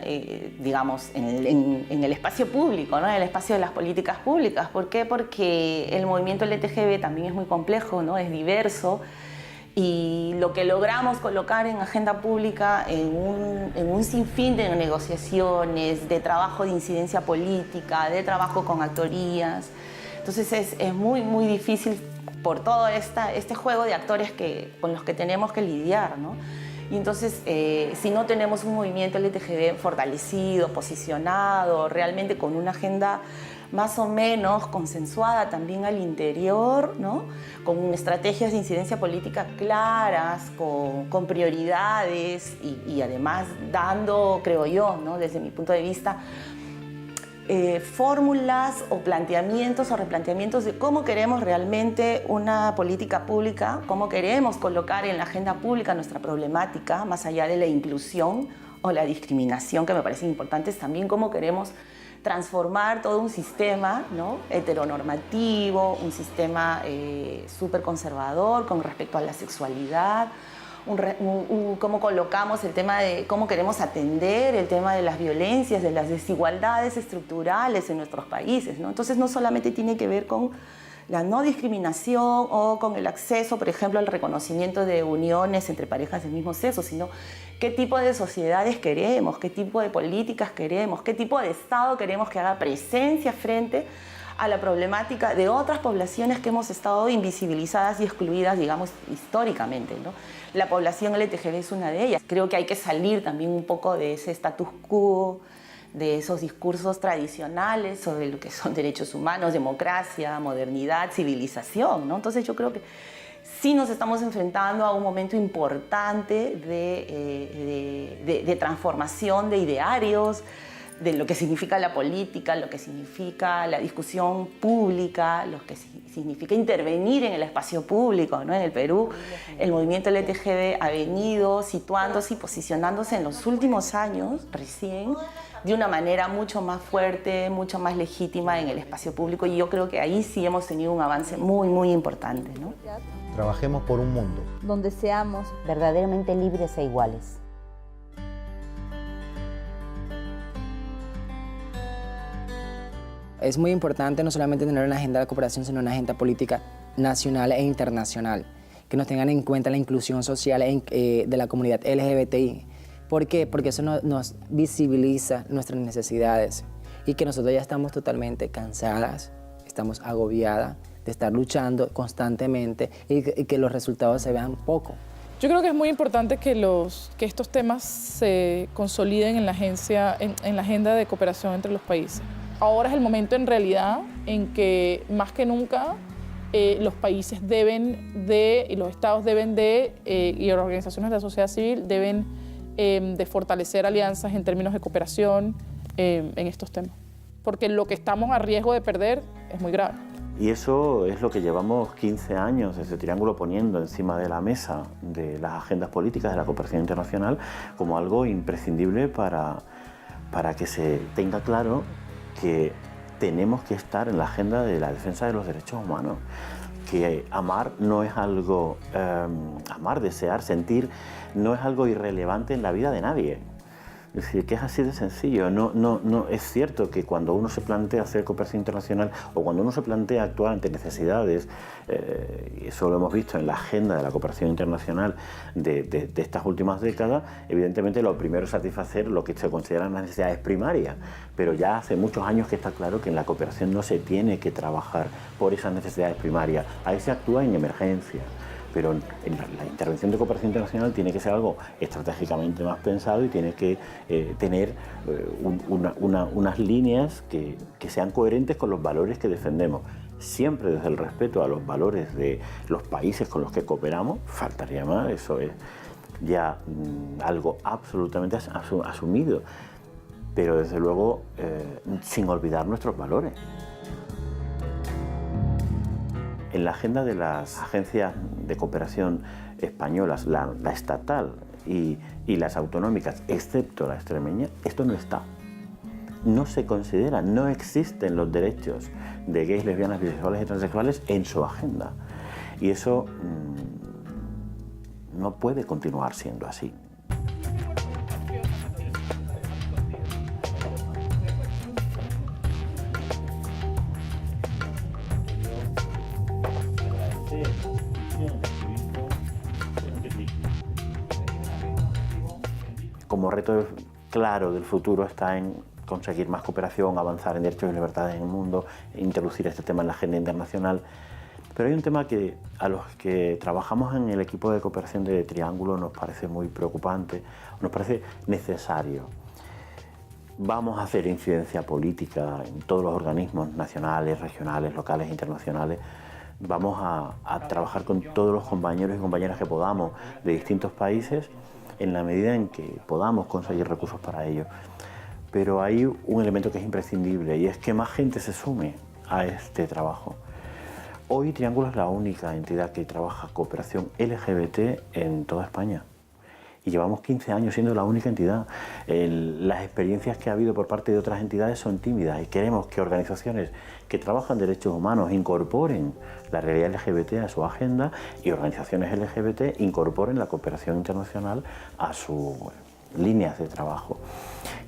el espacio público, ¿no? En el espacio de las políticas públicas. ¿Por qué? Porque el movimiento LGTB también es muy complejo, ¿no? Es diverso. Y lo que logramos colocar en agenda pública en un sinfín de negociaciones, de trabajo de incidencia política, de trabajo con actorías. Entonces es muy, muy difícil por todo este juego de actores con los que tenemos que lidiar, ¿no? Y entonces, si no tenemos un movimiento LGTB fortalecido, posicionado, realmente con una agenda más o menos consensuada también al interior, ¿no? Con estrategias de incidencia política claras, con prioridades y además dando, creo yo, ¿no? Desde mi punto de vista, fórmulas o planteamientos o replanteamientos de cómo queremos realmente una política pública, cómo queremos colocar en la agenda pública nuestra problemática, más allá de la inclusión o la discriminación, que me parecen importantes, también cómo queremos transformar todo un sistema, ¿no? Heteronormativo, un sistema súper conservador con respecto a la sexualidad, cómo colocamos el tema de cómo queremos atender el tema de las violencias, de las desigualdades estructurales en nuestros países, ¿no? Entonces no solamente tiene que ver con la no discriminación o con el acceso, por ejemplo, al reconocimiento de uniones entre parejas del mismo sexo, sino qué tipo de sociedades queremos, qué tipo de políticas queremos, qué tipo de Estado queremos que haga presencia frente a la problemática de otras poblaciones que hemos estado invisibilizadas y excluidas, digamos, históricamente, ¿no? La población LGTB es una de ellas. Creo que hay que salir también un poco de ese status quo, de esos discursos tradicionales sobre lo que son derechos humanos, democracia, modernidad, civilización, ¿no? Entonces yo creo que sí nos estamos enfrentando a un momento importante de transformación de idearios, de lo que significa la política, lo que significa la discusión pública, lo que significa intervenir en el espacio público, ¿no? En el Perú, el movimiento LGTB ha venido situándose y posicionándose en los últimos años, recién, de una manera mucho más fuerte, mucho más legítima en el espacio público, y yo creo que ahí sí hemos tenido un avance muy, muy importante, ¿no?
Trabajemos por un mundo
donde seamos verdaderamente libres e iguales.
Es muy importante no solamente tener una agenda de cooperación, sino una agenda política nacional e internacional, que nos tengan en cuenta la inclusión social de la comunidad LGBTI. ¿Por qué? Porque eso nos visibiliza nuestras necesidades y que nosotros ya estamos totalmente cansadas, estamos agobiadas de estar luchando constantemente y que los resultados se vean poco.
Yo creo que es muy importante que estos temas se consoliden en la agenda de cooperación entre los países. Ahora es el momento en realidad en que más que nunca los países y los estados y las organizaciones de la sociedad civil deben de fortalecer alianzas en términos de cooperación en estos temas. Porque lo que estamos a riesgo de perder es muy grave.
Y eso es lo que llevamos 15 años, ese triángulo poniendo encima de la mesa de las agendas políticas de la cooperación internacional como algo imprescindible para que se tenga claro que tenemos que estar en la agenda de la defensa de los derechos humanos. Que amar no es algo, amar, desear, sentir, no es algo irrelevante en la vida de nadie. Es decir, que es así de sencillo. No es cierto que cuando uno se plantea hacer cooperación internacional o cuando uno se plantea actuar ante necesidades, y eso lo hemos visto en la agenda de la cooperación internacional de estas últimas décadas, evidentemente lo primero es satisfacer lo que se consideran las necesidades primarias, pero ya hace muchos años que está claro que en la cooperación no se tiene que trabajar por esas necesidades primarias, ahí se actúa en emergencia. Pero la intervención de cooperación internacional tiene que ser algo estratégicamente más pensado y tiene que tener unas líneas que sean coherentes con los valores que defendemos. Siempre desde el respeto a los valores de los países con los que cooperamos, faltaría más, eso es ya algo absolutamente asumido, pero desde luego sin olvidar nuestros valores. En la agenda de las agencias de cooperación españolas, la estatal y las autonómicas, excepto la extremeña, esto no está. No se considera, no existen los derechos de gays, lesbianas, bisexuales y transexuales en su agenda. Y eso no puede continuar siendo así. Como reto claro del futuro está en conseguir más cooperación, avanzar en derechos y libertades en el mundo, introducir este tema en la agenda internacional. Pero hay un tema que a los que trabajamos en el equipo de cooperación de Triángulo nos parece muy preocupante, nos parece necesario. Vamos a hacer incidencia política en todos los organismos nacionales, regionales, locales e internacionales. Vamos a trabajar con todos los compañeros y compañeras que podamos de distintos países en la medida en que podamos conseguir recursos para ello. Pero hay un elemento que es imprescindible y es que más gente se sume a este trabajo. Hoy Triángulo es la única entidad que trabaja cooperación LGBT en toda España. Y llevamos 15 años siendo la única entidad. Las experiencias que ha habido por parte de otras entidades son tímidas y queremos que organizaciones que trabajan derechos humanos incorporen la realidad LGBT a su agenda y organizaciones LGBT incorporen la cooperación internacional a sus líneas de trabajo.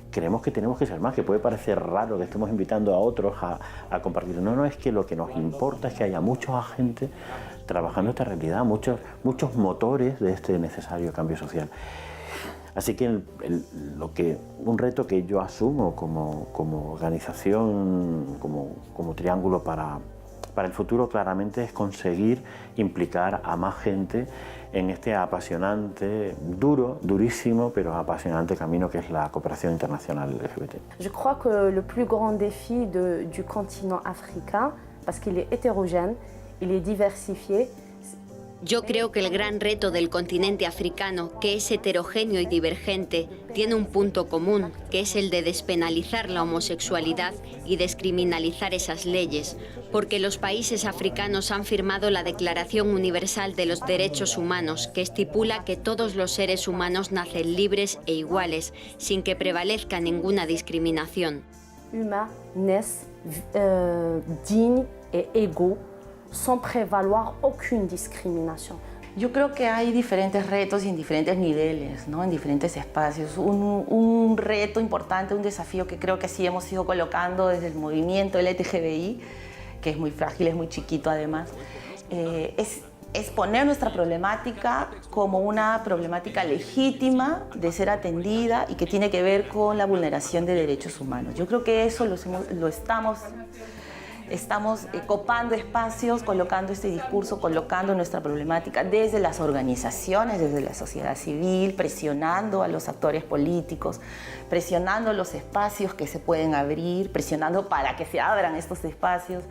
Creemos que tenemos que ser más, que puede parecer raro que estemos invitando a otros a compartir. No, es que lo que nos importa es que haya muchos agentes trabajando esta realidad, muchos motores de este necesario cambio social. Así que un reto que yo asumo como organización, como Triángulo para el futuro, claramente es conseguir implicar a más gente en este apasionante, durísimo, pero apasionante camino que es la cooperación internacional LGBT.
Je crois que le plus grand défi du continent africain, parce qu'il est hétérogène, il est diversifié.
Yo creo que el gran reto del continente africano, que es heterogéneo y divergente, tiene un punto común, que es el de despenalizar la homosexualidad y descriminalizar esas leyes, porque los países africanos han firmado la Declaración Universal de los Derechos Humanos, que estipula que todos los seres humanos nacen libres e iguales, sin que prevalezca ninguna discriminación.
Humains naissent dignes et égaux, sans prévaloir aucune discrimination.
Yo creo que hay diferentes retos y en diferentes niveles, ¿no? En diferentes espacios. Un reto importante, un desafío que creo que sí hemos ido colocando desde el movimiento LGTBI, que es muy frágil, es muy chiquito además, es poner nuestra problemática como una problemática legítima de ser atendida y que tiene que ver con la vulneración de derechos humanos. Yo creo que eso lo estamos copando espacios, colocando este discurso, colocando nuestra problemática desde las organizaciones, desde la sociedad civil, presionando a los actores políticos, presionando los espacios que se pueden abrir, presionando para que se abran estos espacios,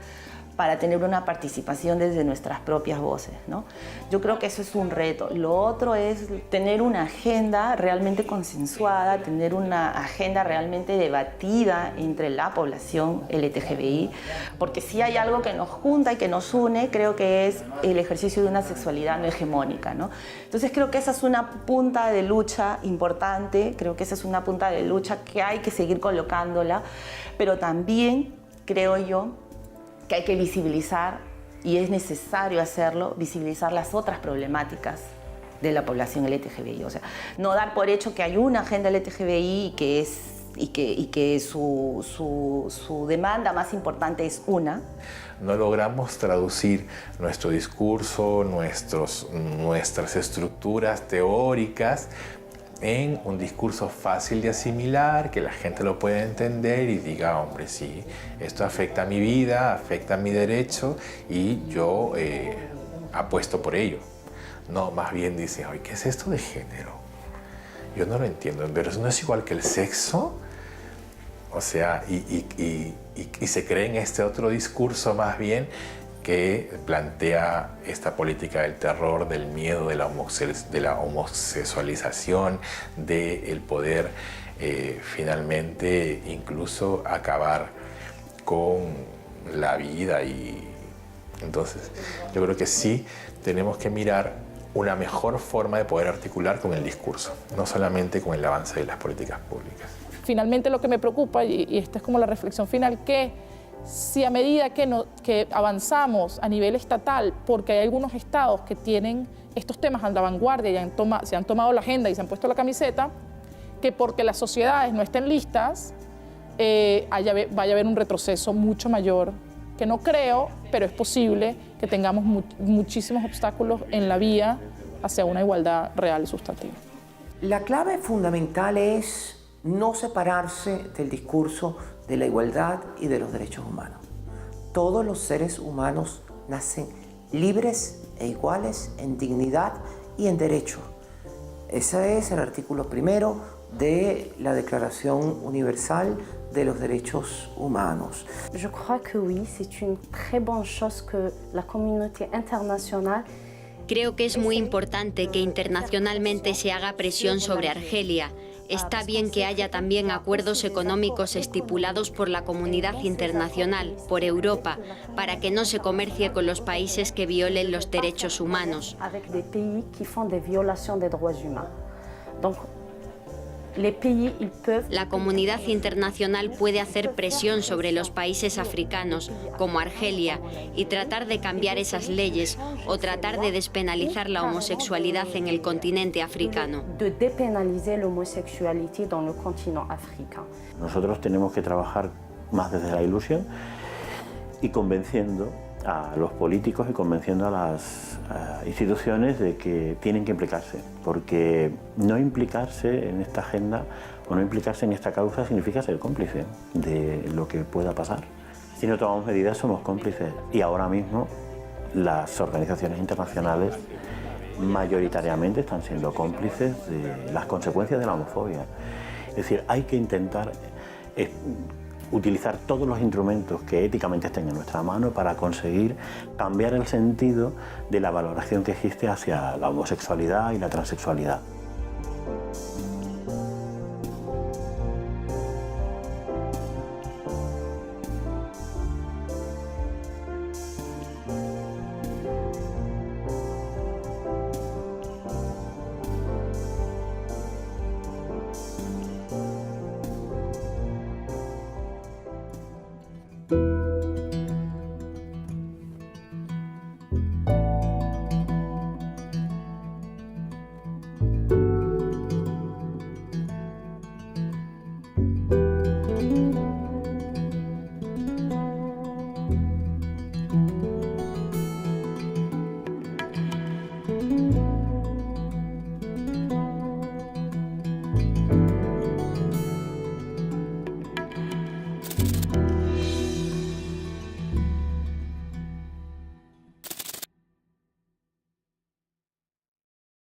para tener una participación desde nuestras propias voces, ¿no? Yo creo que eso es un reto. Lo otro es tener una agenda realmente consensuada, tener una agenda realmente debatida entre la población LGTBI, porque si hay algo que nos junta y que nos une, creo que es el ejercicio de una sexualidad no hegemónica, ¿no? Entonces creo que esa es una punta de lucha importante, creo que esa es una punta de lucha que hay que seguir colocándola, pero también creo yo que hay que visibilizar, y es necesario hacerlo, visibilizar las otras problemáticas de la población LGTBI. O sea, no dar por hecho que hay una agenda LGTBI y que su demanda más importante es una.
No logramos traducir nuestro discurso, nuestras estructuras teóricas en un discurso fácil de asimilar, que la gente lo pueda entender y diga, hombre, sí, esto afecta a mi vida, afecta a mi derecho y yo apuesto por ello. No, más bien dice, oye, ¿qué es esto de género? Yo no lo entiendo, pero eso no es igual que el sexo. O sea, y se cree en este otro discurso más bien que plantea esta política del terror, del miedo, de la homosexualización, del poder finalmente incluso acabar con la vida. Y entonces yo creo que sí tenemos que mirar una mejor forma de poder articular con el discurso, no solamente con el avance de las políticas públicas.
Finalmente lo que me preocupa, y esta es como la reflexión final, que si a medida que avanzamos a nivel estatal, porque hay algunos estados que tienen estos temas a la vanguardia y se han tomado la agenda y se han puesto la camiseta, que porque las sociedades no estén listas, vaya a haber un retroceso mucho mayor, que no creo, pero es posible que tengamos muchísimos obstáculos en la vía hacia una igualdad real y sustantiva.
La clave fundamental es no separarse del discurso de la igualdad y de los derechos humanos. Todos los seres humanos nacen libres e iguales en dignidad y en derecho. Ese es el artículo primero de la Declaración Universal de los Derechos Humanos.
Je crois que oui, c'est une très bonne chose que la communauté internationale.
Creo que es muy importante que internacionalmente se haga presión sobre Argelia. Está bien que haya también acuerdos económicos estipulados por la comunidad internacional, por Europa, para que no se comercie con los países que violen los derechos humanos. La comunidad internacional puede hacer presión sobre los países africanos, como Argelia, y tratar de cambiar esas leyes o tratar de despenalizar la homosexualidad en el continente africano.
Nosotros tenemos que trabajar más desde la ilusión y convenciendo a los políticos y convenciendo a las instituciones de que tienen que implicarse, porque no implicarse en esta agenda o no implicarse en esta causa significa ser cómplice de lo que pueda pasar. Si no tomamos medidas somos cómplices y ahora mismo las organizaciones internacionales mayoritariamente están siendo cómplices de las consecuencias de la homofobia. Es decir, hay que intentar utilizar todos los instrumentos que éticamente estén en nuestra mano para conseguir cambiar el sentido de la valoración que existe hacia la homosexualidad y la transexualidad.